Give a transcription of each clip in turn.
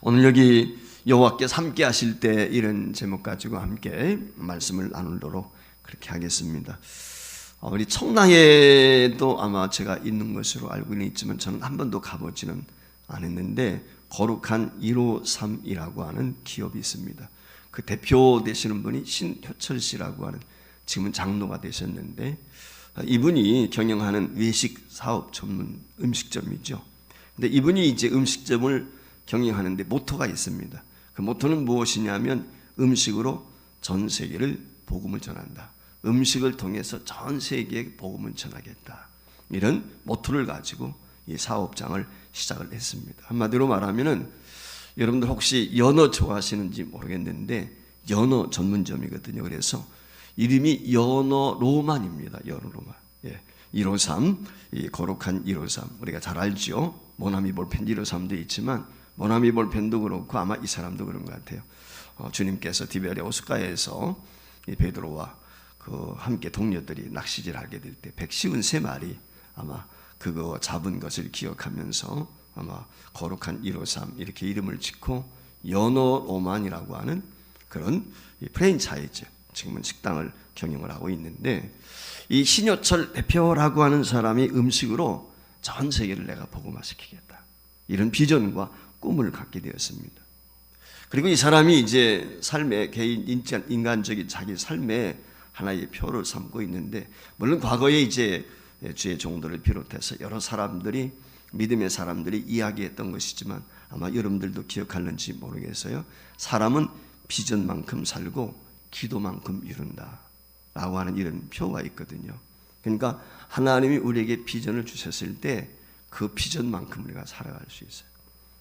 오늘 여기 여호와께서 함께 하실 때 이런 제목 가지고 함께 말씀을 나누도록 그렇게 하겠습니다. 우리 청라에도 아마 제가 있는 것으로 알고는 있지만 저는 한 번도 가보지는 않았는데 거룩한 153이라고 하는 기업이 있습니다. 그 대표 되시는 분이 신효철 씨라고 하는, 지금은 장로가 되셨는데, 이분이 경영하는 외식 사업 전문 음식점이죠. 근데 이분이 이제 음식점을 경영하는데 모토가 있습니다. 그 모토는 무엇이냐면 음식으로 전 세계를 복음을 전한다. 음식을 통해서 전 세계에 복음을 전하겠다. 이런 모토를 가지고 이 사업장을 시작을 했습니다. 한마디로 말하면은 여러분들 혹시 연어 좋아하시는지 모르겠는데 연어 전문점이거든요. 그래서 이름이 연어 로만입니다. 연어 로만. 153, 이 거룩한 153. 우리가 잘 알죠. 모나미 볼펜 153도 있지만 모나미 볼펜도 그렇고 아마 이 사람도 그런 것 같아요. 주님께서 디베레오스가에서 이 베드로와 그 함께 동료들이 낚시질하게 될 때 153마리 아마 그거 잡은 것을 기억하면서 아마 거룩한 153 이렇게 이름을 짓고 연어 로만이라고 하는 그런 프랜차이즈, 지금은 식당을 경영을 하고 있는데, 이 신효철 대표라고 하는 사람이 음식으로 전 세계를 내가 복음화시키겠다, 이런 비전과 꿈을 갖게 되었습니다. 그리고 이 사람이 이제 삶의 개인 인간적인 자기 삶의 하나의 표를 삼고 있는데, 물론 과거에 이제 주의 종들을 비롯해서 여러 사람들이, 믿음의 사람들이 이야기했던 것이지만 아마 여러분들도 기억하는지 모르겠어요. 사람은 비전만큼 살고 기도만큼 이룬다 라고 하는 이런 표가 있거든요. 그러니까 하나님이 우리에게 비전을 주셨을 때 그 비전만큼 우리가 살아갈 수 있어요.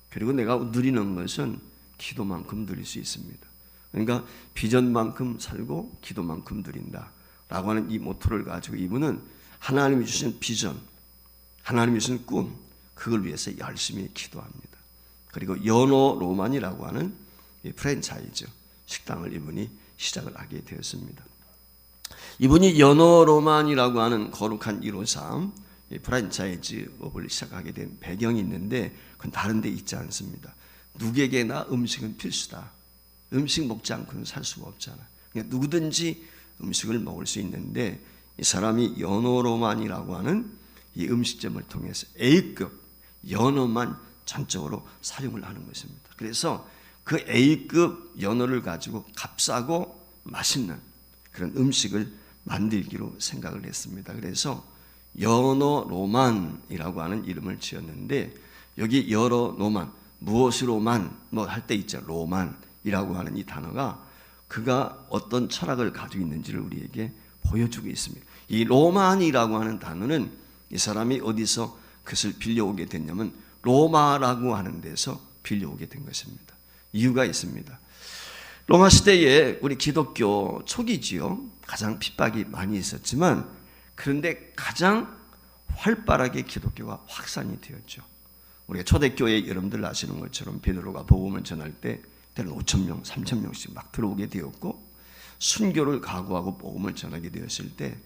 그리고 내가 누리는 것은 기도만큼 누릴 수 있습니다. 그러니까 비전만큼 살고 기도만큼 누린다 라고 하는 이 모토를 가지고 이분은 하나님이 주신 비전, 하나님이 주신 꿈, 그걸 위해서 열심히 기도합니다. 그리고 연어 로만이라고 하는 이 프랜차이즈 식당을 이분이 시작을 하게 되었습니다. 이분이 연어 로만이라고 하는 거룩한 153 프랜차이즈업을 시작하게 된 배경이 있는데, 그건 다른 데 있지 않습니다. 누구에게나 음식은 필수다. 음식 먹지 않고는 살 수가 없잖아. 그러니까 누구든지 음식을 먹을 수 있는데, 이 사람이 연어 로만이라고 하는 이 음식점을 통해서 A급 연어만 전적으로 사용을 하는 것입니다. 그래서 그 A급 연어를 가지고 값싸고 맛있는 그런 음식을 만들기로 생각을 했습니다. 그래서 연어 로만이라고 하는 이름을 지었는데, 여기 연어 로만, 무엇으로만 뭐 할 때 있죠. 로만이라고 하는 이 단어가 그가 어떤 철학을 가지고 있는지를 우리에게 보여주고 있습니다. 이 로만이라고 하는 단어는 이 사람이 어디서 그것을 빌려오게 됐냐면 로마라고 하는 데서 빌려오게 된 것입니다. 이유가 있습니다. 로마 시대에 우리 기독교 초기지요. 가장 핍박이 많이 있었지만, 그런데 가장 활발하게 기독교가 확산이 되었죠. 우리가 초대교회 여러분들 아시는 것처럼 베드로가 복음을 전할 때 때는 5,000명, 3,000명씩 막 들어오게 되었고, 순교를 각오하고 복음을 전하게 되었을 때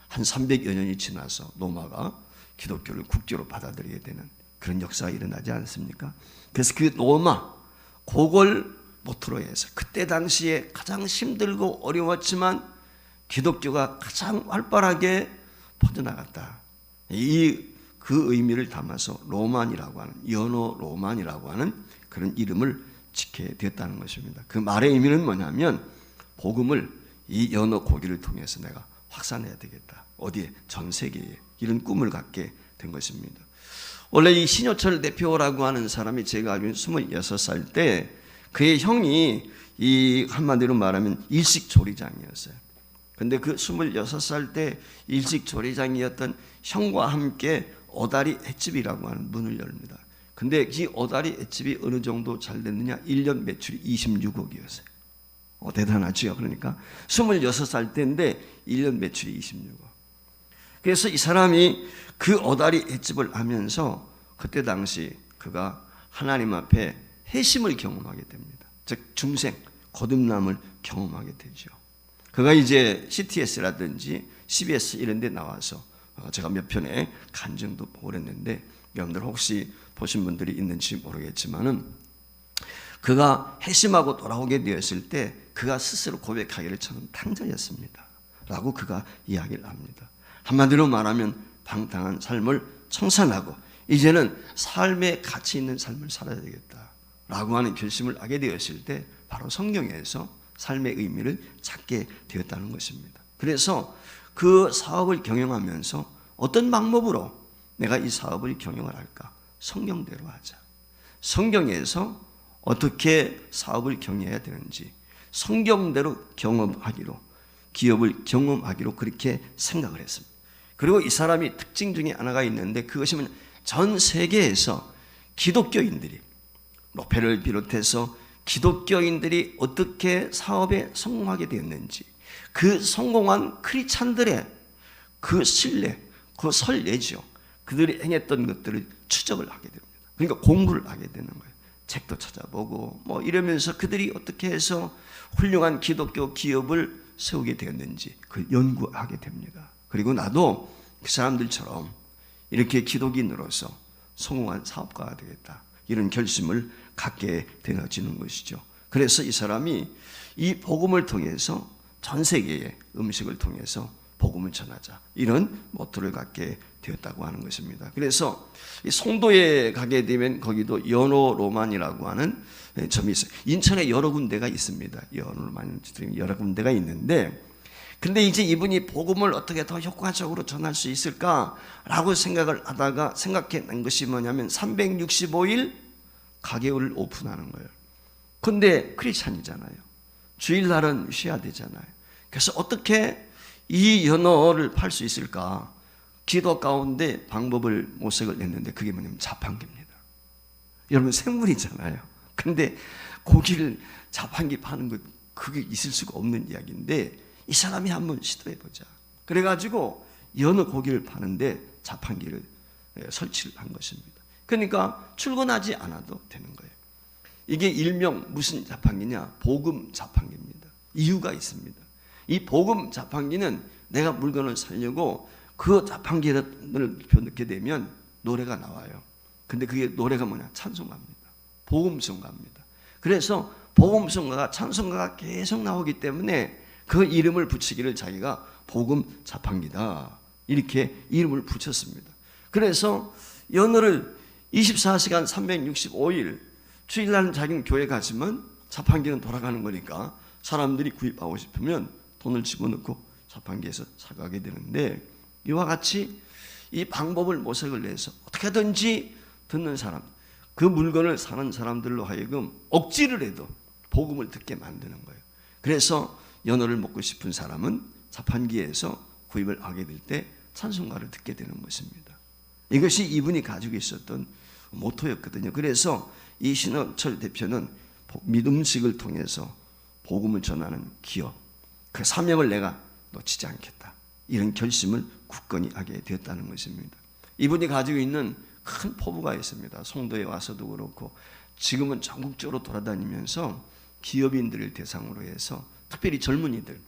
한 300여 년이 지나서 로마가 기독교를 국교로 받아들이게 되는 그런 역사가 일어나지 않습니까? 그래서 그 로마, 그걸 모토로 해서 그때 당시에 가장 힘들고 어려웠지만 기독교가 가장 활발하게 퍼져나갔다. 그 의미를 담아서 로만이라고 하는, 연어 로만이라고 하는 그런 이름을 짓게 되었다는 것입니다. 그 말의 의미는 뭐냐면 복음을 이 연어 고기를 통해서 내가 확산해야 되겠다. 어디에? 전 세계에. 이런 꿈을 갖게 된 것입니다. 원래 이 신효철 대표라고 하는 사람이 제가 알기로는 26살 때 그의 형이 이 한마디로 말하면 일식조리장이었어요. 근데 그 26살 때 일식조리장이었던 형과 함께 어다리 횟집이라고 하는 문을 열립니다. 근데 이 어다리 횟집이 어느 정도 잘 됐느냐? 1년 매출이 26억이었어요. 대단하죠. 그러니까 26살 때인데 1년 매출이 26억. 그래서 이 사람이 그 어다리 횟집을 하면서 그때 당시 그가 하나님 앞에 회심을 경험하게 됩니다. 즉 중생, 거듭남을 경험하게 되죠. 그가 이제 CTS라든지 CBS 이런 데 나와서 제가 몇 편의 간증도 보고 그랬는데, 여러분들 혹시 보신 분들이 있는지 모르겠지만은 그가 회심하고 돌아오게 되었을 때 그가 스스로 고백하기를 저는 탕자였습니다 라고 그가 이야기를 합니다. 한마디로 말하면 방탕한 삶을 청산하고 이제는 삶의 가치 있는 삶을 살아야 되겠다 라고 하는 결심을 하게 되었을 때 바로 성경에서 삶의 의미를 찾게 되었다는 것입니다. 그래서 그 사업을 경영하면서 어떤 방법으로 내가 이 사업을 경영을 할까? 성경대로 하자. 성경에서 어떻게 사업을 경영해야 되는지 성경대로 경험하기로, 기업을 경험하기로 그렇게 생각을 했습니다. 그리고 이 사람이 특징 중에 하나가 있는데 그것이 뭐냐, 전 세계에서 기독교인들이, 로페를 비롯해서 기독교인들이 어떻게 사업에 성공하게 되었는지, 그 성공한 크리스찬들의 그 신뢰, 그 설례죠. 그들이 행했던 것들을 추적을 하게 됩니다. 그러니까 공부를 하게 되는 거예요. 책도 찾아보고 뭐 이러면서 그들이 어떻게 해서 훌륭한 기독교 기업을 세우게 되었는지 그걸 연구하게 됩니다. 그리고 나도 그 사람들처럼 이렇게 기독인으로서 성공한 사업가가 되겠다, 이런 결심을 갖게 되어지는 것이죠. 그래서 이 사람이 이 복음을 통해서 전 세계의 음식을 통해서 복음을 전하자, 이런 모토를 갖게 되었다고 하는 것입니다. 그래서 이 송도에 가게 되면 거기도 연호로만이라고 하는 점이 있어요. 인천에 여러 군데가 있습니다. 연호로만 여러 군데가 있는데, 근데 이제 이분이 복음을 어떻게 더 효과적으로 전할 수 있을까라고 생각을 하다가 생각해낸 것이 뭐냐면 365일 가게를 오픈하는 거예요. 근데 크리스찬이잖아요. 주일날은 쉬어야 되잖아요. 그래서 어떻게 이 연어를 팔 수 있을까? 기도 가운데 방법을 모색을 냈는데 그게 뭐냐면 자판기입니다. 여러분 생물이잖아요. 근데 고기를 자판기 파는 것, 그게 있을 수가 없는 이야기인데 이 사람이 한번 시도해보자. 그래가지고 연어 고기를 파는데 자판기를 설치를 한 것입니다. 그러니까 출근하지 않아도 되는 거예요. 이게 일명 무슨 자판기냐? 복음 자판기입니다. 이유가 있습니다. 이 복음 자판기는 내가 물건을 사려고 그 자판기를 넣게 되면 노래가 나와요. 근데 그게 노래가 뭐냐? 찬송가입니다. 복음성가입니다. 그래서 복음성가가, 찬송가가 계속 나오기 때문에 그 이름을 붙이기를 자기가 복음 자판기다, 이렇게 이름을 붙였습니다. 그래서 연어를 24시간 365일 주일날 자기는 교회 가지만 자판기는 돌아가는 거니까 사람들이 구입하고 싶으면 돈을 집어넣고 자판기에서 사가게 되는데, 이와 같이 이 방법을 모색을 내서 어떻게든지 듣는 사람, 그 물건을 사는 사람들로 하여금 억지를 해도 복음을 듣게 만드는 거예요. 그래서 연어를 먹고 싶은 사람은 자판기에서 구입을 하게 될 때 찬송가를 듣게 되는 것입니다. 이것이 이분이 가지고 있었던 모토였거든요. 그래서 이 신원철 대표는 믿음식을 통해서 복음을 전하는 기업, 그 사명을 내가 놓치지 않겠다, 이런 결심을 굳건히 하게 되었다는 것입니다. 이분이 가지고 있는 큰 포부가 있습니다. 송도에 와서도 그렇고 지금은 전국적으로 돌아다니면서 기업인들을 대상으로 해서 특별히 젊은이들,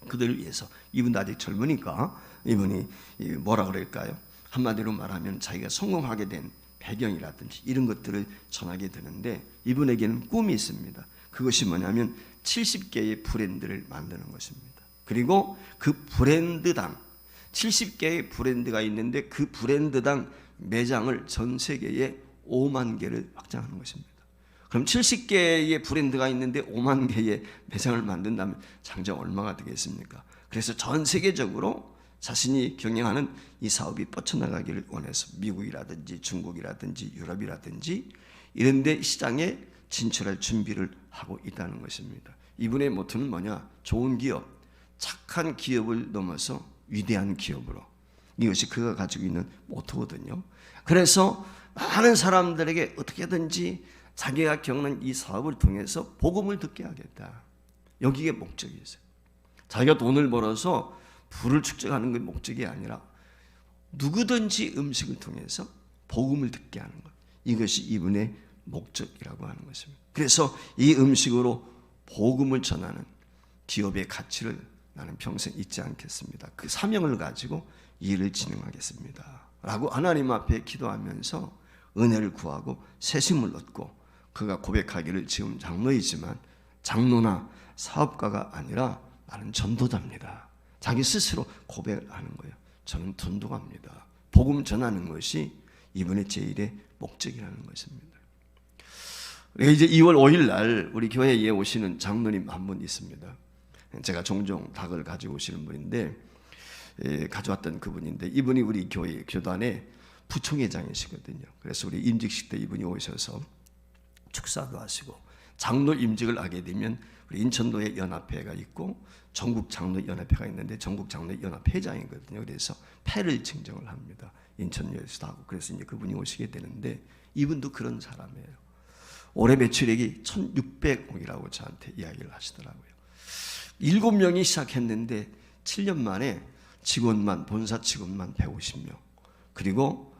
그들을 위해서, 이분도 아직 젊으니까 이분이 뭐라 그럴까요? 한마디로 말하면 자기가 성공하게 된 배경이라든지 이런 것들을 전하게 되는데, 이분에게는 꿈이 있습니다. 그것이 뭐냐면 70개의 브랜드를 만드는 것입니다. 그리고 그 브랜드당 70개의 브랜드가 있는데 그 브랜드당 매장을 전 세계에 5만 개를 확장하는 것입니다. 그럼 70개의 브랜드가 있는데 5만 개의 매장을 만든다면 장정 얼마가 되겠습니까? 그래서 전 세계적으로 자신이 경영하는 이 사업이 뻗쳐나가기를 원해서 미국이라든지 중국이라든지 유럽이라든지 이런 데 시장에 진출할 준비를 하고 있다는 것입니다. 이분의 모토는 뭐냐? 좋은 기업, 착한 기업을 넘어서 위대한 기업으로, 이것이 그가 가지고 있는 모토거든요. 그래서 많은 사람들에게 어떻게든지 자기가 겪는 이 사업을 통해서 복음을 듣게 하겠다, 여기에 목적이 있어요. 자기가 돈을 벌어서 부를 축적하는 게 목적이 아니라 누구든지 음식을 통해서 복음을 듣게 하는 것, 이것이 이분의 목적이라고 하는 것입니다. 그래서 이 음식으로 복음을 전하는 기업의 가치를 나는 평생 잊지 않겠습니다. 그 사명을 가지고 일을 진행하겠습니다 라고 하나님 앞에 기도하면서 은혜를 구하고 새 힘을 얻고 그가 고백하기를 지금 장로이지만 장로나 사업가가 아니라 나는 전도자입니다. 자기 스스로 고백을 하는 거예요. 저는 전도가입니다. 복음 전하는 것이 이번에 제1의 목적이라는 것입니다. 이제 2월 5일 날 우리 교회에 오시는 장로님 한 분 있습니다. 제가 종종 닭을 가지고 오시는 분인데 가져왔던 그분인데 이분이 우리 교회 교단의 부총회장이시거든요. 그래서 우리 임직식 때 이분이 오셔서 축사도 하시고 장로 임직을 하게 되면 우리 인천도에 연합회가 있고 전국 장로 연합회가 있는데 전국 장로 연합회장이거든요. 그래서 패를 증정을 합니다. 인천여에서도 하고 그래서 이제 그분이 오시게 되는데 이분도 그런 사람이에요. 올해 매출액이 1,600억이라고 저한테 이야기를 하시더라고요. 7명이 시작했는데 7년 만에 직원만 본사 직원만 150명 그리고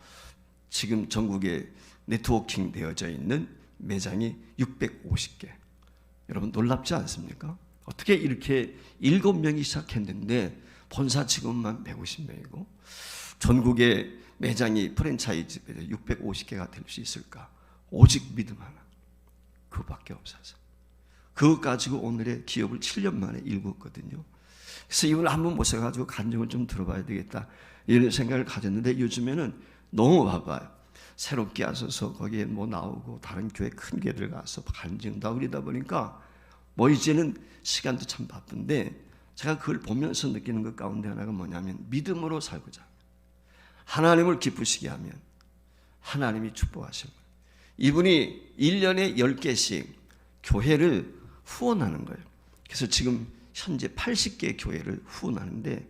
지금 전국에 네트워킹 되어져 있는 매장이 650개. 여러분 놀랍지 않습니까? 어떻게 이렇게 7명이 시작했는데 본사 직원만 150명이고 전국에 매장이 프랜차이즈 650개가 될 수 있을까? 오직 믿음 하나. 그것밖에 없어서. 그것 가지고 오늘의 기업을 7년 만에 일궜거든요. 그래서 이분을 한번 모셔가지고 간증을 좀 들어봐야 되겠다 이런 생각을 가졌는데 요즘에는 너무 바빠요. 새롭게 하셔서 거기에 뭐 나오고 다른 교회 큰 교회들 가서 간증도 하고 그러다 보니까 뭐 이제는 시간도 참 바쁜데 제가 그걸 보면서 느끼는 것 가운데 하나가 뭐냐면 믿음으로 살고자 하나님을 기쁘시게 하면 하나님이 축복하시는 거예요. 이분이 1년에 10개씩 교회를 후원하는 거예요. 그래서 지금 현재 80개 교회를 후원하는데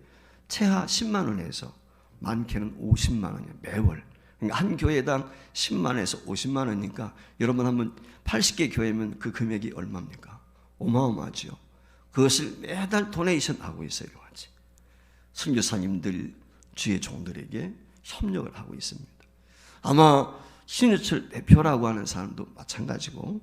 최하 10만 원에서 많게는 50만 원이에요. 매월. 그러니까 한 교회당 10만 원에서 50만 원이니까 여러분 한번 80개 교회면 그 금액이 얼마입니까? 어마어마하죠. 그것을 매달 도네이션 하고 있어요. 같이. 선교사님들 주의 종들에게 협력을 하고 있습니다. 아마 신유철 대표라고 하는 사람도 마찬가지고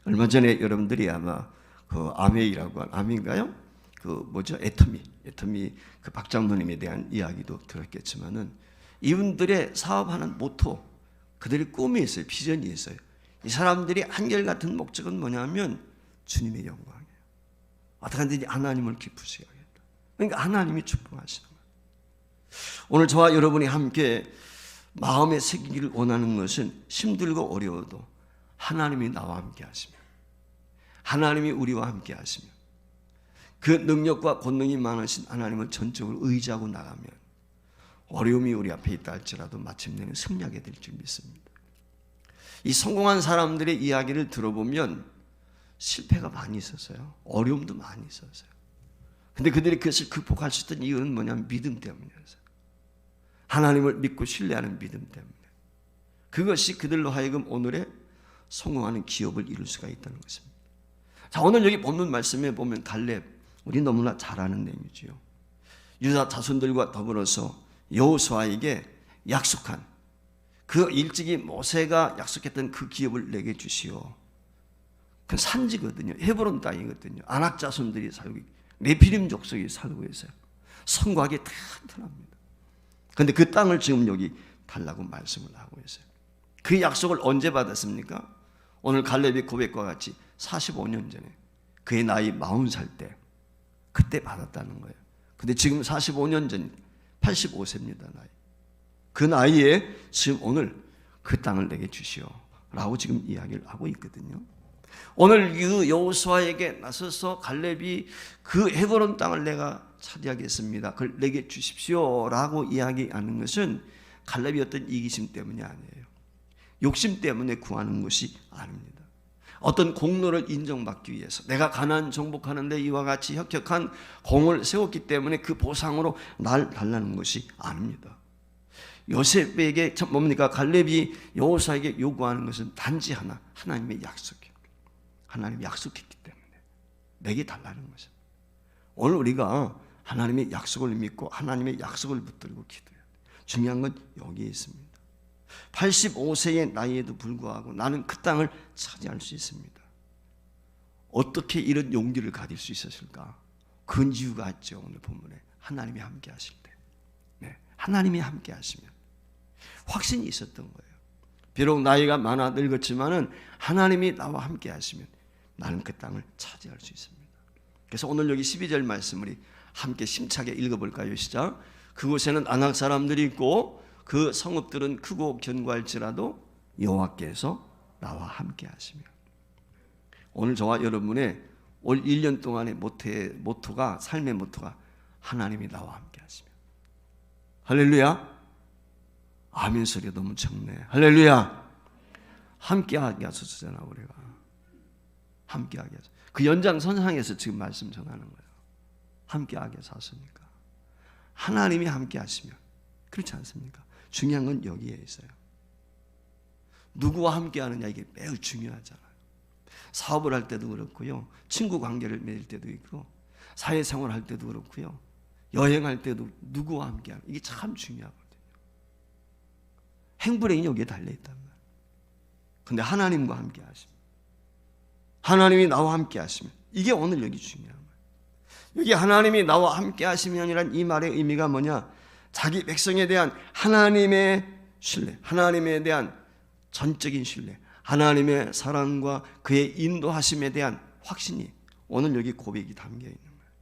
얼마 전에 여러분들이 아마 그 아메이라고 하는 아메인가요? 그 뭐죠? 애터미 그 박장로님에 대한 이야기도 들었겠지만은 이분들의 사업하는 모토 그들의 꿈이 있어요. 비전이 있어요. 이 사람들이 한결같은 목적은 뭐냐면 주님의 영광이에요. 어떻게 하든지 하나님을 기쁘시게 하겠다. 그러니까 하나님이 축복하시는 거예요. 오늘 저와 여러분이 함께 마음에 새기기를 원하는 것은 힘들고 어려워도 하나님이 나와 함께 하시면 하나님이 우리와 함께 하시면 그 능력과 권능이 많으신 하나님을 전적으로 의지하고 나가면 어려움이 우리 앞에 있다 할지라도 마침내는 승리하게 될 줄 믿습니다. 이 성공한 사람들의 이야기를 들어보면 실패가 많이 있었어요. 어려움도 많이 있었어요. 근데 그들이 그것을 극복할 수 있던 이유는 뭐냐면 믿음 때문이었어요. 하나님을 믿고 신뢰하는 믿음 때문에. 그것이 그들로 하여금 오늘의 성공하는 기업을 이룰 수가 있다는 것입니다. 자, 오늘 여기 본문 말씀에 보면 갈렙, 우리 너무나 잘 아는 내용이지요. 유다 자손들과 더불어서 여호수아에게 약속한 그 일찍이 모세가 약속했던 그 기업을 내게 주시오. 그 산지거든요. 헤브론 땅이거든요. 아낙 자손들이 살고 네피림 족속이 살고 있어요. 성곽이 튼튼합니다. 그런데 그 땅을 지금 여기 달라고 말씀을 하고 있어요. 그 약속을 언제 받았습니까? 오늘 갈렙의 고백과 같이 45년 전에 그의 나이 40살 때 그때 받았다는 거예요. 근데 지금 45년 전 85세입니다. 나이. 그 나이에 지금 오늘 그 땅을 내게 주시오 라고 지금 이야기를 하고 있거든요. 오늘 그 여호수아에게 나서서 갈렙이 그 헤브론 땅을 내가 차지하겠습니다. 그걸 내게 주십시오 라고 이야기하는 것은 갈렙이 어떤 이기심 때문이 아니에요. 욕심 때문에 구하는 것이 아닙니다. 어떤 공로를 인정받기 위해서 내가 가나안 정복하는데 이와 같이 혁혁한 공을 세웠기 때문에 그 보상으로 날 달라는 것이 아닙니다. 요셉에게 뭡니까? 갈렙이 여호수아에게 요구하는 것은 단지 하나, 하나님의 약속이에요. 하나님이 약속했기 때문에 내게 달라는 것입니다. 오늘 우리가 하나님의 약속을 믿고 하나님의 약속을 붙들고 기도해야 돼요. 중요한 건 여기에 있습니다. 85세의 나이에도 불구하고 나는 그 땅을 차지할 수 있습니다. 어떻게 이런 용기를 가질 수 있었을까? 그 이유가 있죠. 오늘 본문에 하나님이 함께 하실 때, 하나님이 함께 하시면 확신이 있었던 거예요. 비록 나이가 많아 늙었지만은 하나님이 나와 함께 하시면 나는 그 땅을 차지할 수 있습니다. 그래서 오늘 여기 12절 말씀 우리 함께 심차게 읽어볼까요? 시작. 그곳에는 아낙 사람들이 있고 그 성읍들은 크고 견고할지라도 여호와께서 나와 함께 하시며. 오늘 저와 여러분의 올 1년 동안의 모토가, 삶의 모토가 하나님이 나와 함께 하시며. 할렐루야. 아멘 소리가 너무 적네. 할렐루야. 함께하게 하소서잖아. 우리가 함께하게 하소서. 그 연장선상에서 지금 말씀 전하는 거예요. 함께하게 하소서니까 하나님이 함께 하시면. 그렇지 않습니까? 중요한 건 여기에 있어요. 누구와 함께 하느냐, 이게 매우 중요하잖아요. 사업을 할 때도 그렇고요, 친구 관계를 맺을 때도 있고, 사회생활 할 때도 그렇고요, 여행할 때도 누구와 함께 하는, 이게 참 중요하거든요. 행불행이 여기에 달려있단 말이에요. 근데 하나님과 함께 하시면, 하나님이 나와 함께 하시면, 이게 오늘 여기 중요한 거예요. 여기 하나님이 나와 함께 하시면이란 이 말의 의미가 뭐냐, 자기 백성에 대한 하나님의 신뢰, 하나님에 대한 전적인 신뢰, 하나님의 사랑과 그의 인도하심에 대한 확신이 오늘 여기 고백이 담겨 있는 거예요.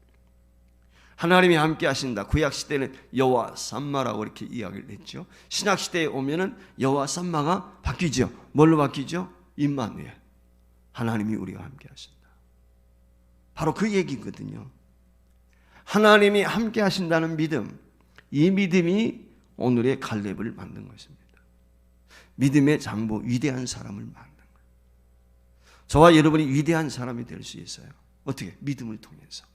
하나님이 함께 하신다. 구약 시대는 여호와 삼마라고 이렇게 이야기를 했죠. 신약 시대에 오면은 여호와 삼마가 바뀌죠. 뭘로 바뀌죠? 임마누엘, 하나님이 우리와 함께 하신다. 바로 그 얘기거든요. 하나님이 함께 하신다는 믿음, 이 믿음이 오늘의 갈렙을 만든 것입니다. 믿음의 장부, 위대한 사람을 만든 거예요. 저와 여러분이 위대한 사람이 될 수 있어요. 어떻게? 믿음을 통해서.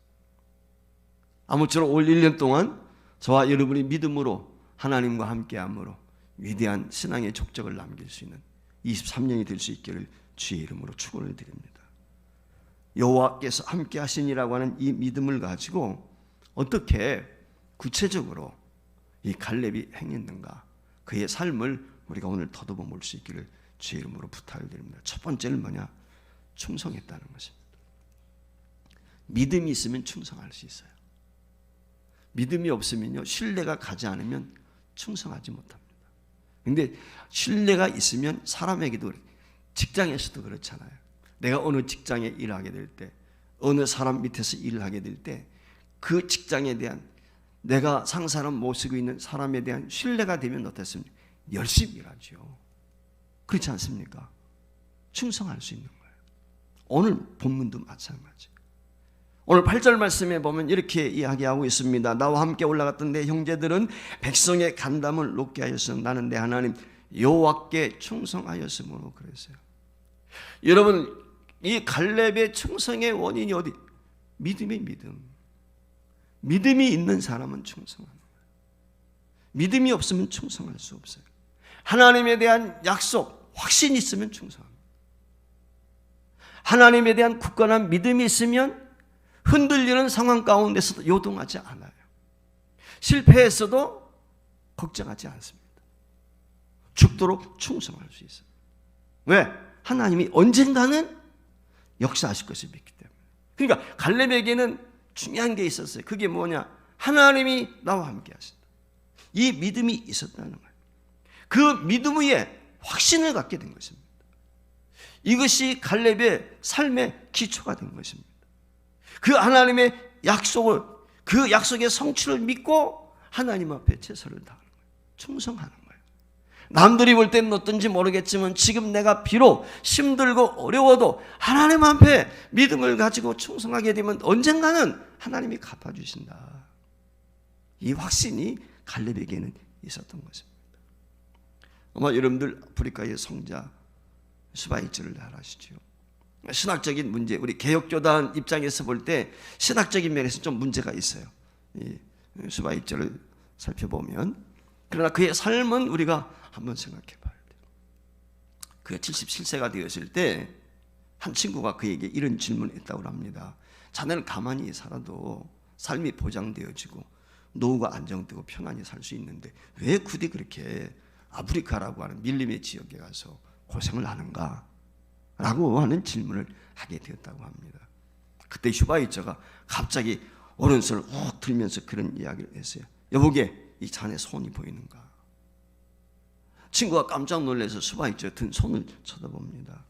아무쪼록 올 1년 동안 저와 여러분이 믿음으로 하나님과 함께함으로 위대한 신앙의 족적을 남길 수 있는 23년이 될 수 있기를 주의 이름으로 축원을 드립니다. 여호와께서 함께 하시니라고 하는 이 믿음을 가지고 어떻게 구체적으로 이 갈렙이 행했는가, 그의 삶을 우리가 오늘 더듬어 볼 수 있기를 주의 이름으로 부탁을 드립니다. 첫 번째는 뭐냐? 충성했다는 것입니다. 믿음이 있으면 충성할 수 있어요. 믿음이 없으면요, 신뢰가 가지 않으면 충성하지 못합니다. 그런데 신뢰가 있으면 사람에게도, 직장에서도 그렇잖아요. 내가 어느 직장에 일하게 될 때, 어느 사람 밑에서 일을 하게 될 때, 그 직장에 대한, 내가 상사로 모시고 있는 사람에 대한 신뢰가 되면 어떻습니까? 열심히 일하죠. 그렇지 않습니까? 충성할 수 있는 거예요. 오늘 본문도 마찬가지예요. 오늘 8절 말씀에 보면 이렇게 이야기하고 있습니다. 나와 함께 올라갔던 내 형제들은 백성의 간담을 높게 하였으며 나는 내 하나님 여호와께 충성하였으므로 그랬어요. 여러분, 이 갈렙의 충성의 원인이 어디? 믿음의 믿음. 믿음이 있는 사람은 충성하는 거예요. 믿음이 없으면 충성할 수 없어요. 하나님에 대한 약속, 확신이 있으면 충성합니다. 하나님에 대한 굳건한 믿음이 있으면 흔들리는 상황 가운데서도 요동하지 않아요. 실패했어도 걱정하지 않습니다. 죽도록 충성할 수 있어요. 왜? 하나님이 언젠가는 역사하실 것을 믿기 때문에. 그러니까 갈렙에게는 중요한 게 있었어요. 그게 뭐냐? 하나님이 나와 함께 하신다. 이 믿음이 있었다는 거예요. 그 믿음 위에 확신을 갖게 된 것입니다. 이것이 갈렙의 삶의 기초가 된 것입니다. 그 하나님의 약속을, 그 약속의 성취를 믿고 하나님 앞에 최선을 다하는 거예요. 충성하는 거예요. 남들이 볼 때는 어떤지 모르겠지만 지금 내가 비록 힘들고 어려워도 하나님 앞에 믿음을 가지고 충성하게 되면 언젠가는 하나님이 갚아주신다. 이 확신이 갈렙에게는 있었던 것입니다. 아마 여러분들 아프리카의 성자 슈바이처를 잘 아시죠? 신학적인 문제, 우리 개혁교단 입장에서 볼 때 신학적인 면에서 좀 문제가 있어요. 이 슈바이처를 살펴보면. 그러나 그의 삶은 우리가 한번 생각해 봐야 돼요. 그가 77세가 되었을 때 한 친구가 그에게 이런 질문을 했다고 합니다. 자네는 가만히 살아도 삶이 보장되어지고 노후가 안정되고 편안히 살 수 있는데 왜 굳이 그렇게 아프리카라고 하는 밀림의 지역에 가서 고생을 하는가? 라고 하는 질문을 하게 되었다고 합니다. 그때 슈바이처가 갑자기 오른손을 훅 들면서 그런 이야기를 했어요. 여보게, 이 자네 손이 보이는가? 친구가 깜짝 놀라서 슈바이처 든 손을 쳐다봅니다.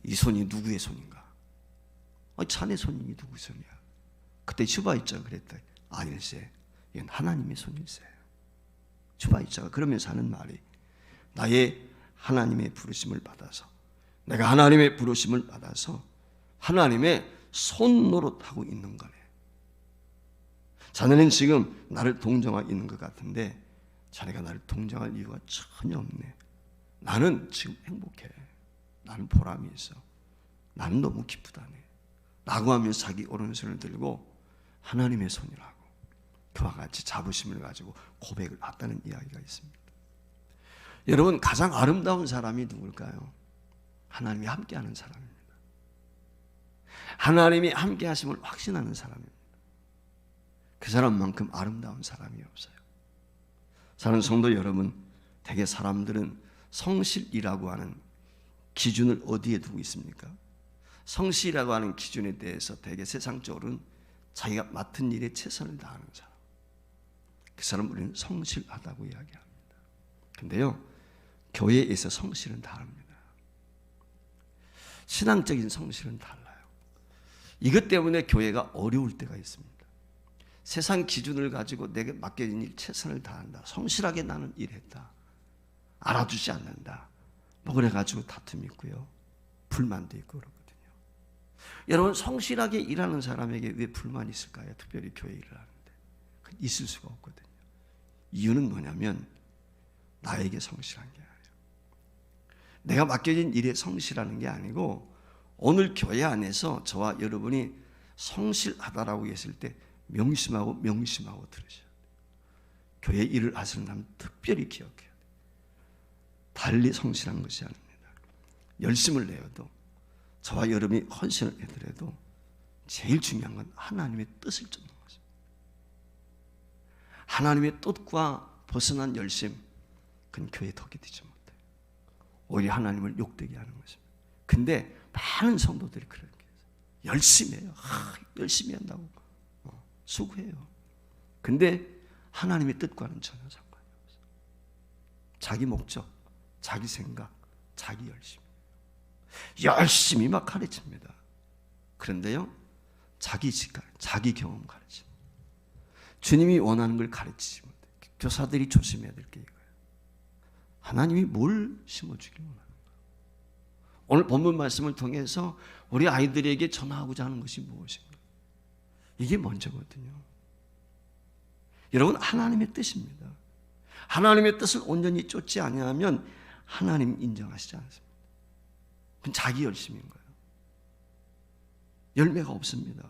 이 손이 누구의 손인가? 자네 손이 누구 손이야? 그때 슈바이처가 그랬다. 아닐세, 이건 하나님의 손일세. 슈바이처가 그러면서 하는 말이, 나의 하나님의 부르심을 받아서, 내가 하나님의 부르심을 받아서 하나님의 손 노릇하고 있는 거네. 자네는 지금 나를 동정하고 있는 것 같은데 자네가 나를 동정할 이유가 전혀 없네. 나는 지금 행복해. 나는 보람이 있어. 나는 너무 기쁘다네. 라고 하면서 자기 오른손을 들고 하나님의 손이라고 그와 같이 자부심을 가지고 고백을 했다는 이야기가 있습니다. 여러분, 가장 아름다운 사람이 누굴까요? 하나님이 함께하는 사람입니다. 하나님이 함께하심을 확신하는 사람입니다. 그 사람만큼 아름다운 사람이 없어요. 사는 성도 여러분, 대개 사람들은 성실이라고 하는 기준을 어디에 두고 있습니까? 성실이라고 하는 기준에 대해서 대개 세상적으로는 자기가 맡은 일에 최선을 다하는 사람, 그 사람을 우리는 성실하다고 이야기합니다. 근데요, 교회에서 성실은 다릅니다. 신앙적인 성실은 달라요. 이것 때문에 교회가 어려울 때가 있습니다. 세상 기준을 가지고 내게 맡겨진 일 최선을 다한다, 성실하게 나는 일했다, 알아주지 않는다, 뭐 그래가지고 다툼이 있고요, 불만도 있고 그렇거든요. 여러분, 성실하게 일하는 사람에게 왜 불만이 있을까요? 특별히 교회 일을 하는데 있을 수가 없거든요. 이유는 뭐냐면 나에게 성실한 게 아니에요. 내가 맡겨진 일에 성실하는 게 아니고, 오늘 교회 안에서 저와 여러분이 성실하다라고 했을 때 명심하고 들으셔야 돼요. 교회 일을 하시는 사람 특별히 기억해야 돼요. 달리 성실한 것이 아닙니다. 열심을 내어도, 저와 여러분이 헌신을 해더라도 제일 중요한 건 하나님의 뜻을 쫓는 것입니다. 하나님의 뜻과 벗어난 열심, 그건 교회에 덕이 되지 못해요. 오히려 하나님을 욕되게 하는 것입니다. 근데 많은 성도들이 그렇게 해요. 열심히 해요. 열심히 한다고 수고해요. 근데 하나님의 뜻과는 전혀 상관이 없어요. 자기 목적, 자기 생각, 자기 열심히 막 가르칩니다. 그런데요, 자기 직관, 자기 경험 가르칩니다. 주님이 원하는 걸 가르치지 못해요. 교사들이 조심해야 될 게 이거예요. 하나님이 뭘 심어주길 원하는가? 오늘 본문 말씀을 통해서 우리 아이들에게 전하고자 하는 것이 무엇인가? 이게 먼저거든요. 여러분, 하나님의 뜻입니다. 하나님의 뜻을 온전히 쫓지 아니하면 하나님 인정하시지 않습니다. 그건 자기 열심인 거예요. 열매가 없습니다.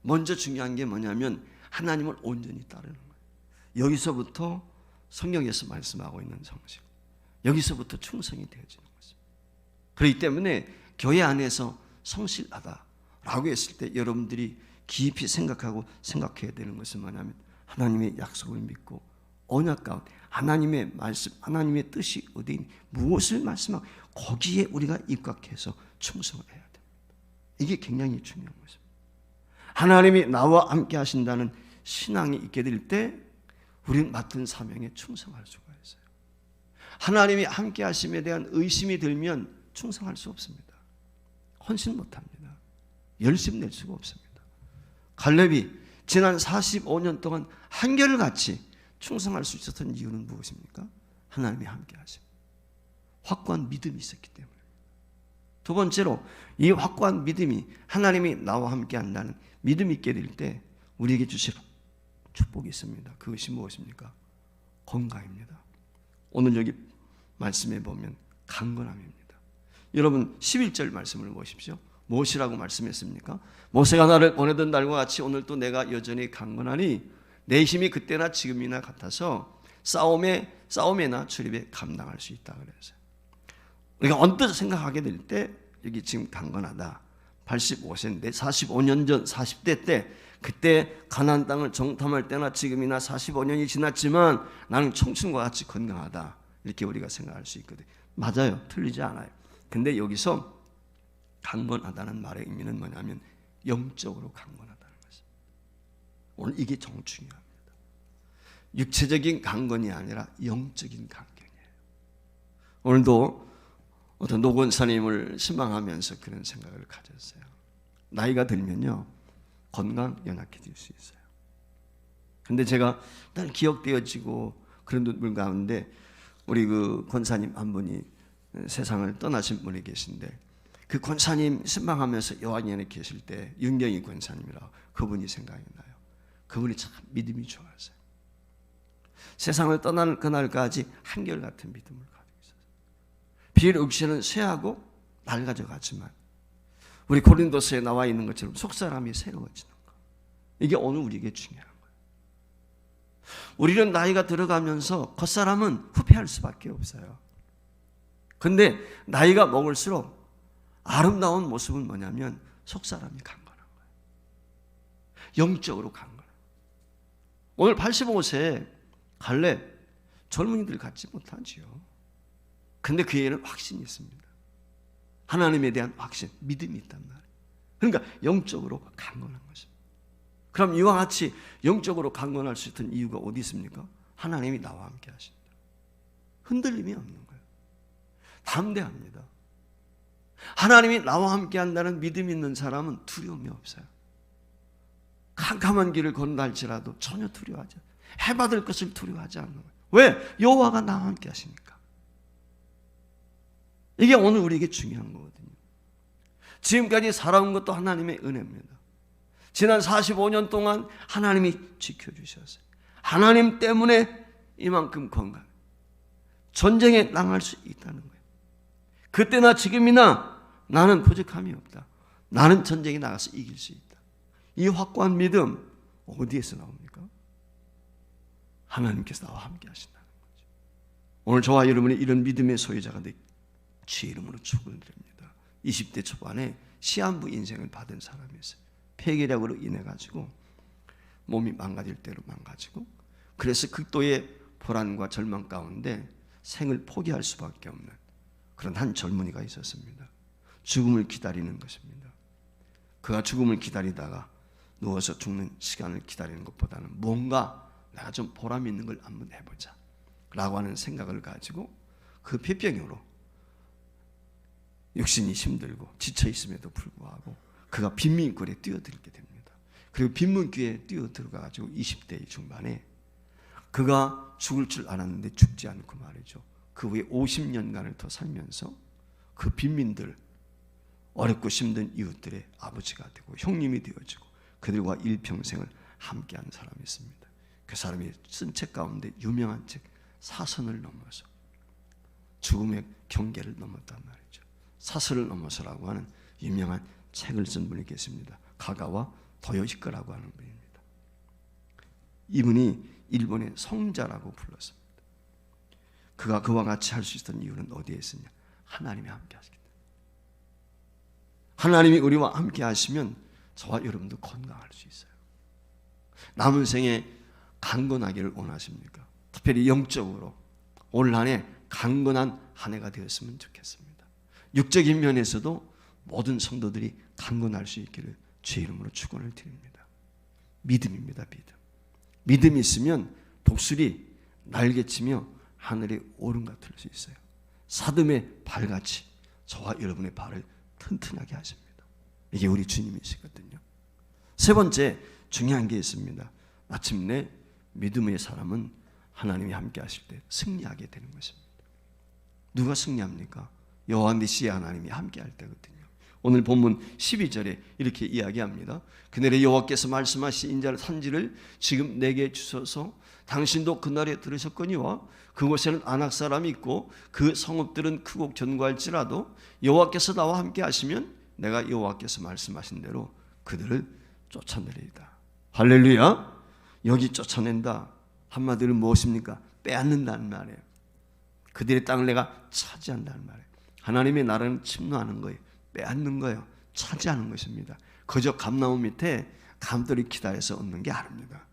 먼저 중요한 게 뭐냐면 하나님을 온전히 따르는 거예요. 여기서부터 성경에서 말씀하고 있는 성실, 여기서부터 충성이 되어지는 것입니다. 그렇기 때문에 교회 안에서 성실하다라고 했을 때 여러분들이 깊이 생각해야 되는 것은 뭐냐면 하나님의 약속을 믿고 언약 가운데 하나님의 말씀, 하나님의 뜻이 어디니 무엇을 말씀하고 거기에 우리가 입각해서 충성을 해야 됩니다. 이게 굉장히 중요한 것입니다. 하나님이 나와 함께 하신다는 신앙이 있게 될 때 우리는 맡은 사명에 충성할 수가 있어요. 하나님이 함께 하심에 대한 의심이 들면 충성할 수 없습니다. 헌신 못합니다. 열심 낼 수가 없습니다. 갈렙이 지난 45년 동안 한결같이 충성할 수 있었던 이유는 무엇입니까? 하나님이 함께 하십니다. 확고한 믿음이 있었기 때문에. 두 번째로, 이 확고한 믿음이 하나님이 나와 함께 한다는 믿음이 있게 될 때 우리에게 주실 축복이 있습니다. 그것이 무엇입니까? 건강입니다. 오늘 여기 말씀에 보면 강건함입니다. 여러분 11절 말씀을 보십시오. 무엇이라고 말씀했습니까? 모세가 나를 보내던 날과 같이 오늘도 내가 여전히 강건하니 내 힘이 그때나 지금이나 같아서 싸움에나 출입에 감당할 수 있다 그랬어요. 우리가 언뜻 생각하게 될 때 여기 지금 강건하다. 85세인데 45년 전 40대 때 그때 가나안 땅을 정탐할 때나 지금이나 45년이 지났지만 나는 청춘과 같이 건강하다. 이렇게 우리가 생각할 수 있거든요. 맞아요. 틀리지 않아요. 근데 여기서 강건하다는 말의 의미는 뭐냐면 영적으로 강건하다는 것입니다. 오늘 이게 정중요합니다. 육체적인 강건이 아니라 영적인 강건이에요. 오늘도 어떤 노권사님을 신방하면서 그런 생각을 가졌어요. 나이가 들면요, 건강 연약해질 수 있어요. 근데 제가 늘 기억되어지고 그런 분들 가운데 우리 그 권사님 한 분이 세상을 떠나신 분이 계신데, 그 권사님 신방하면서 요한연에 계실 때 윤경희 권사님이라고, 그분이 생각이 나요. 그분이 참 믿음이 좋았어요. 세상을 떠날 그날까지 한결같은 믿음을 가지고 있었어요. 비록 육신은 쇠하고 낡아져 갔지만 우리 고린도서에 나와 있는 것처럼 속사람이 새로워지는 것, 이게 오늘 우리에게 중요한 거예요. 우리는 나이가 들어가면서 겉사람은 후패할 수밖에 없어요. 근데 나이가 먹을수록 아름다운 모습은 뭐냐면 속사람이 강건한 거예요. 영적으로 강건한 거예요. 오늘 85세 갈렙 젊은이들 같지 못하지요. 근데 그에는 확신이 있습니다. 하나님에 대한 확신, 믿음이 있단 말이에요. 그러니까 영적으로 강건한 것입니다. 그럼 이와 같이 영적으로 강건할 수 있는 이유가 어디 있습니까? 하나님이 나와 함께 하신다. 흔들림이 없는 거예요. 담대합니다. 하나님이 나와 함께 한다는 믿음 있는 사람은 두려움이 없어요. 캄캄한 길을 건너 할지라도 전혀 두려워하지 않아요. 해받을 것을 두려워하지 않는 거예요. 왜? 여호와가 나와 함께 하시니까. 이게 오늘 우리에게 중요한 거거든요. 지금까지 살아온 것도 하나님의 은혜입니다. 지난 45년 동안 하나님이 지켜주셨어요. 하나님 때문에 이만큼 건강, 전쟁에 나갈 수 있다는 거예요. 그때나 지금이나 나는 부족함이 없다. 나는 전쟁에 나가서 이길 수 있다. 이 확고한 믿음 어디에서 나옵니까? 하나님께서 나와 함께 하신다는 거죠. 오늘 저와 여러분이 이런 믿음의 소유자가 되기 주의 이름으로 축원드립니다. 20대 초반에 시한부 인생을 받은 사람이었어요. 폐결핵으로 인해 가지고 몸이 망가질 대로 망가지고, 그래서 극도의 불안과 절망 가운데 생을 포기할 수밖에 없는 그런 한 젊은이가 있었습니다. 죽음을 기다리는 것입니다. 그가 죽음을 기다리다가 누워서 죽는 시간을 기다리는 것보다는 뭔가 내가 좀 보람 있는 걸 한번 해보자 라고 하는 생각을 가지고 그 폐병으로 육신이 힘들고 지쳐 있음에도 불구하고 그가 빈민굴에 뛰어들게 됩니다. 그리고 빈민굴에 뛰어들어가지고 20대 중반에 그가 죽을 줄 알았는데 죽지 않고 말이죠. 그 후에 50년간을 더 살면서 그 빈민들, 어렵고 힘든 이웃들의 아버지가 되고 형님이 되어지고 그들과 일평생을 함께한 사람이 있습니다. 그 사람이 쓴 책 가운데 유명한 책 사선을 넘어서 죽음의 경계를 넘었단 말이죠. 사선을 넘어서라고 하는 유명한 책을 쓴 분이 계십니다. 가가와 도요히코라고 하는 분입니다. 이분이 일본의 성자라고 불렀습니다. 그가 그와 같이 할 수 있었던 이유는 어디에 있었냐? 하나님이 함께 하시기 때문에. 하나님이 우리와 함께 하시면 저와 여러분도 건강할 수 있어요. 남은 생에 강건하기를 원하십니까? 특별히 영적으로 올 한 해 강건한 한 해가 되었으면 좋겠습니다. 육적인 면에서도 모든 성도들이 강건할 수 있기를 주의 이름으로 축원을 드립니다. 믿음입니다. 믿음이 있으면 독수리 날개치며 하늘에 오름같을 수 있어요. 사슴의 발같이 저와 여러분의 발을 튼튼하게 하십니다. 이게 우리 주님이시거든요. 세 번째 중요한 게 있습니다. 마침내 믿음의 사람은 하나님이 함께 하실 때 승리하게 되는 것입니다. 누가 승리합니까? 여호와 니시의 하나님이 함께 할 때거든요. 오늘 본문 12절에 이렇게 이야기합니다. 그날에 여호와께서 말씀하신 인자를 산지를 지금 내게 주소서. 당신도 그날에 들으셨거니와 그곳에는 아낙 사람이 있고 그 성읍들은 크고 견고할지라도 여호와께서 나와 함께 하시면 내가 여호와께서 말씀하신 대로 그들을 쫓아내리이다. 할렐루야. 여기 쫓아낸다 한마디로 무엇입니까? 빼앗는다는 말이에요. 그들의 땅을 내가 차지한다는 말이에요. 하나님의 나라는 침노하는 거예요. 빼앗는 거예요. 차지하는 것입니다. 그저 감나무 밑에 감돌이 기다려서 얻는 게 아닙니다.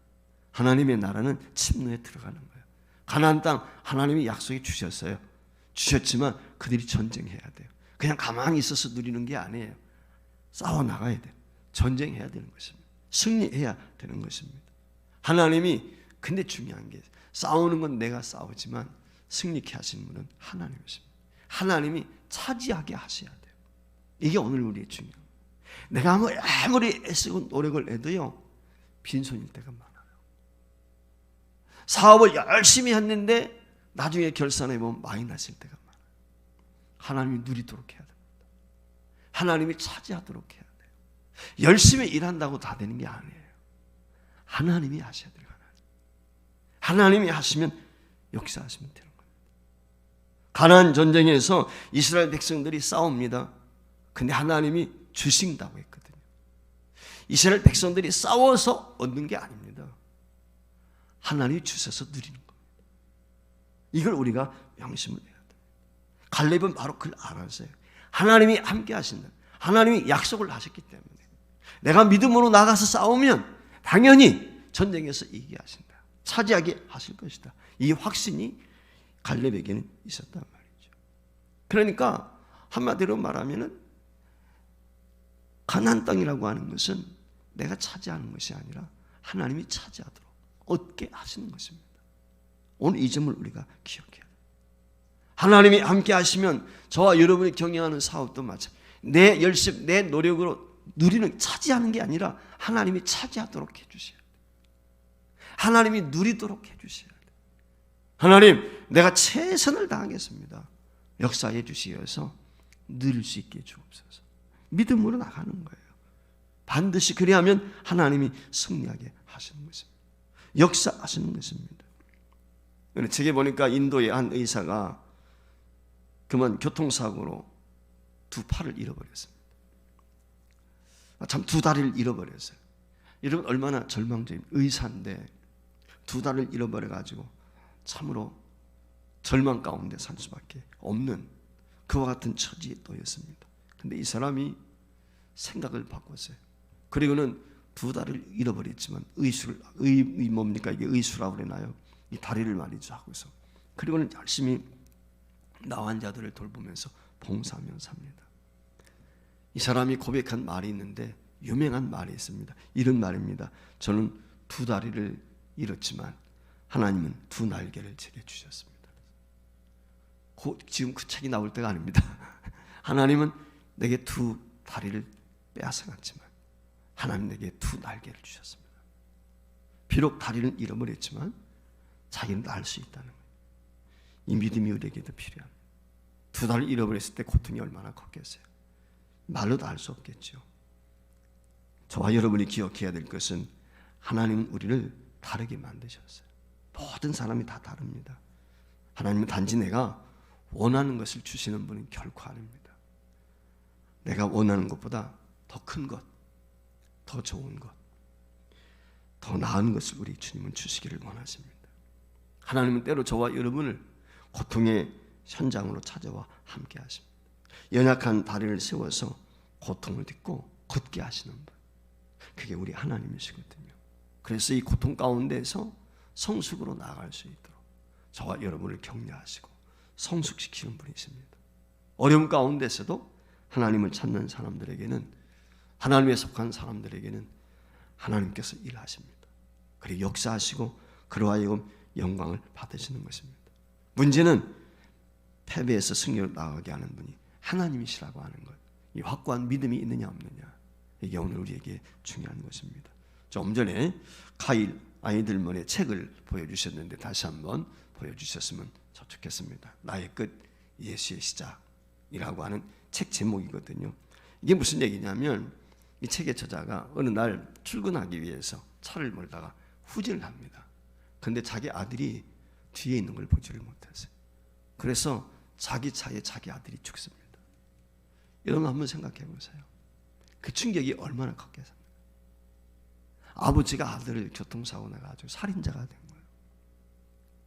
하나님의 나라는 침노에 들어가는 거예요. 가나안 땅 하나님이 약속해 주셨어요. 주셨지만 그들이 전쟁해야 돼요. 그냥 가만히 있어서 누리는 게 아니에요. 싸워 나가야 돼요. 전쟁해야 되는 것입니다. 승리해야 되는 것입니다. 하나님이 근데 중요한 게 싸우는 건 내가 싸우지만 승리케 하시는 분은 하나님이십니다. 하나님이 차지하게 하셔야 돼요. 이게 오늘 우리의 중요한 거예요. 내가 아무리 애쓰고 노력을 해도요, 빈손일 때가 많아요. 사업을 열심히 했는데 나중에 결산해보면 마이너스일 때가 많아요. 하나님이 누리도록 해야 됩니다. 하나님이 차지하도록 해야 돼요. 열심히 일한다고 다 되는 게 아니에요. 하나님이 하셔야 돼요. 하나님이 하시면 역사하시면 되는 겁니다. 가나안 전쟁에서 이스라엘 백성들이 싸웁니다. 근데 하나님이 주신다고 했거든요. 이스라엘 백성들이 싸워서 얻는 게 아닙니다. 하나님이 주셔서 누리는 겁니다. 이걸 우리가 명심을 해야 돼요. 갈렙은 바로 그걸 알았어요. 하나님이 함께 하신다. 하나님이 약속을 하셨기 때문에 내가 믿음으로 나가서 싸우면 당연히 전쟁에서 이기게 하신다. 차지하게 하실 것이다. 이 확신이 갈렙에게는 있었단 말이죠. 그러니까 한마디로 말하면은 가나안 땅이라고 하는 것은 내가 차지하는 것이 아니라 하나님이 차지하도록 얻게 하시는 것입니다. 오늘 이 점을 우리가 기억해야 돼요. 하나님이 함께 하시면 저와 여러분이 경영하는 사업도 마찬가지입니다. 내 열심, 내 노력으로 누리는, 차지하는 게 아니라 하나님이 차지하도록 해주셔야 돼요. 하나님이 누리도록 해주셔야 돼요. 하나님, 내가 최선을 다하겠습니다. 역사해 주시어서 누릴 수 있게 주옵소서. 믿음으로 나가는 거예요. 반드시 그리하면 하나님이 승리하게 하시는 것입니다. 역사하시는 것입니다. 책에 보니까 인도의 한 의사가 그만 교통사고로 두 팔을 잃어버렸습니다. 참 두 다리를 잃어버렸어요. 여러분 얼마나 절망적인 의사인데 두 다리를 잃어버려가지고 참으로 절망 가운데 살 수밖에 없는 그와 같은 처지에 놓였습니다. 근데 이 사람이 생각을 바꿨어요. 그리고는 두 다리를 잃어버렸지만 뭡니까 이게 의수라고 그러나요? 이 다리를 말이죠 하고서 그리고는 열심히 나환자들을 돌보면서 봉사하며 삽니다. 이 사람이 고백한 말이 있는데 유명한 말이 있습니다. 이런 말입니다. 저는 두 다리를 잃었지만 하나님은 두 날개를 제게 주셨습니다. 지금 그 책이 나올 때가 아닙니다. 하나님은 내게 두 다리를 빼앗아갔지만 하나님 내게 두 날개를 주셨습니다. 비록 다리는 잃어버렸지만 자기는 날 수 있다는 거예요. 이 믿음이 우리에게도 필요합니다. 두 다리를 잃어버렸을 때 고통이 얼마나 컸겠어요. 말로도 알 수 없겠죠. 저와 여러분이 기억해야 될 것은 하나님은 우리를 다르게 만드셨어요. 모든 사람이 다 다릅니다. 하나님은 단지 내가 원하는 것을 주시는 분은 결코 아닙니다. 내가 원하는 것보다 더 큰 것, 더 좋은 것, 더 나은 것을 우리 주님은 주시기를 원하십니다. 하나님은 때로 저와 여러분을 고통의 현장으로 찾아와 함께 하십니다. 연약한 다리를 세워서 고통을 딛고 걷게 하시는 분, 그게 우리 하나님이시거든요. 그래서 이 고통 가운데서 성숙으로 나아갈 수 있도록 저와 여러분을 격려하시고 성숙시키는 분이십니다. 어려움 가운데서도 하나님을 찾는 사람들에게는, 하나님에 속한 사람들에게는 하나님께서 일하십니다. 그리고 역사하시고 그로 하여금 영광을 받으시는 것입니다. 문제는 패배에서 승리로 나아가게 하는 분이 하나님이시라고 하는 것, 이 확고한 믿음이 있느냐 없느냐, 이게 오늘 우리에게 중요한 것입니다. 좀 전에 카일 아이들만의 책을 보여주셨는데 다시 한번 보여주셨으면 좋겠습니다. 나의 끝 예수의 시작이라고 하는 책 제목이거든요. 이게 무슨 얘기냐면 이 책의 저자가 어느 날 출근하기 위해서 차를 몰다가 후진을 합니다. 그런데 자기 아들이 뒤에 있는 걸 보지를 못했어요. 그래서 자기 차에 자기 아들이 죽습니다. 여러분 한번 생각해 보세요. 그 충격이 얼마나 컸겠습니까? 아버지가 아들을 교통사고 나가지고 살인자가 된 거예요.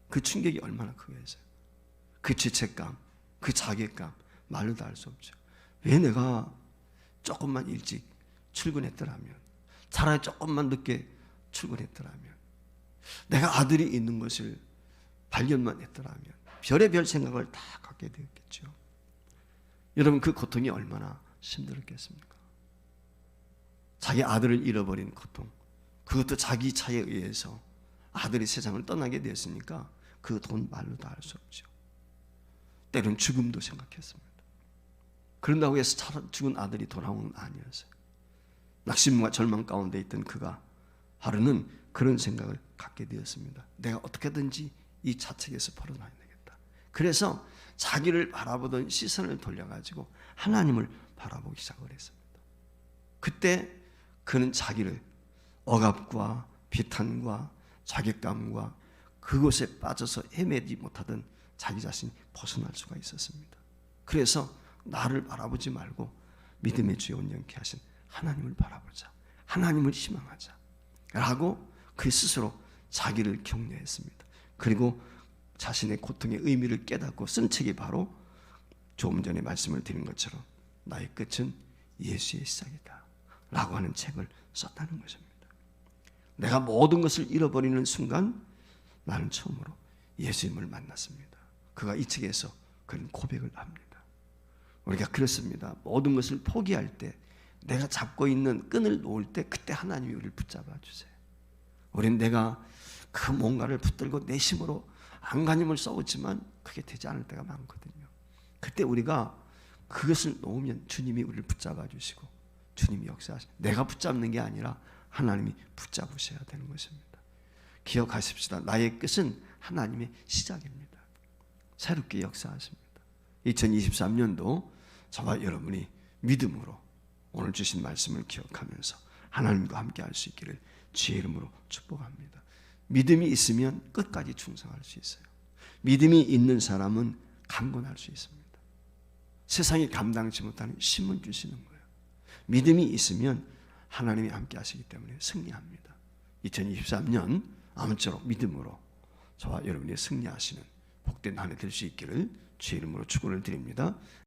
그 충격이 얼마나 크겠어요. 그 죄책감, 그 자괴감 말로도 알 수 없죠. 왜 내가 조금만 일찍 출근했더라면, 차라리 조금만 늦게 출근했더라면, 내가 아들이 있는 것을 발견만 했더라면 별의별 생각을 다 갖게 되었겠죠. 여러분 그 고통이 얼마나 힘들었겠습니까? 자기 아들을 잃어버린 고통, 그것도 자기 차에 의해서 아들이 세상을 떠나게 되었으니까 그 돈 말로 다 할 수 없죠. 때론 죽음도 생각했습니다. 그런다고 해서 죽은 아들이 돌아오는 아니었어요. 낙심과 절망 가운데 있던 그가 하루는 그런 생각을 갖게 되었습니다. 내가 어떻게든지 이 자책에서 벗어나야 되겠다. 그래서 자기를 바라보던 시선을 돌려가지고 하나님을 바라보기 시작을 했습니다. 그때 그는 자기를 억압과 비탄과 자괴감과 그곳에 빠져서 헤매지 못하던 자기 자신이 벗어날 수가 있었습니다. 그래서 나를 바라보지 말고 믿음의 주여 온전케 하신 하나님을 바라보자. 하나님을 희망하자. 라고 그 스스로 자기를 격려했습니다. 그리고 자신의 고통의 의미를 깨닫고 쓴 책이 바로 조금 전에 말씀을 드린 것처럼 나의 끝은 예수의 시작이다 라고 하는 책을 썼다는 것입니다. 내가 모든 것을 잃어버리는 순간 나는 처음으로 예수님을 만났습니다. 그가 이 책에서 그런 고백을 합니다. 우리가 그렇습니다. 모든 것을 포기할 때, 내가 잡고 있는 끈을 놓을 때 그때 하나님이 우리를 붙잡아 주세요. 우리는 내가 그 뭔가를 붙들고 내 힘으로 안간힘을 써오지만 그게 되지 않을 때가 많거든요. 그때 우리가 그것을 놓으면 주님이 우리를 붙잡아 주시고 주님이 역사하시고, 내가 붙잡는 게 아니라 하나님이 붙잡으셔야 되는 것입니다. 기억하십시다. 나의 끝은 하나님의 시작입니다. 새롭게 역사하십니다. 2023년도 저와 여러분이 믿음으로 오늘 주신 말씀을 기억하면서 하나님과 함께 할 수 있기를 주의 이름으로 축복합니다. 믿음이 있으면 끝까지 충성할 수 있어요. 믿음이 있는 사람은 강건할 수 있습니다. 세상이 감당치 못하는 힘을 주시는 거예요. 믿음이 있으면 하나님이 함께 하시기 때문에 승리합니다. 2023년 아무쪼록 믿음으로 저와 여러분이 승리하시는 복된 한 해 될 수 있기를 주의 이름으로 축원을 드립니다.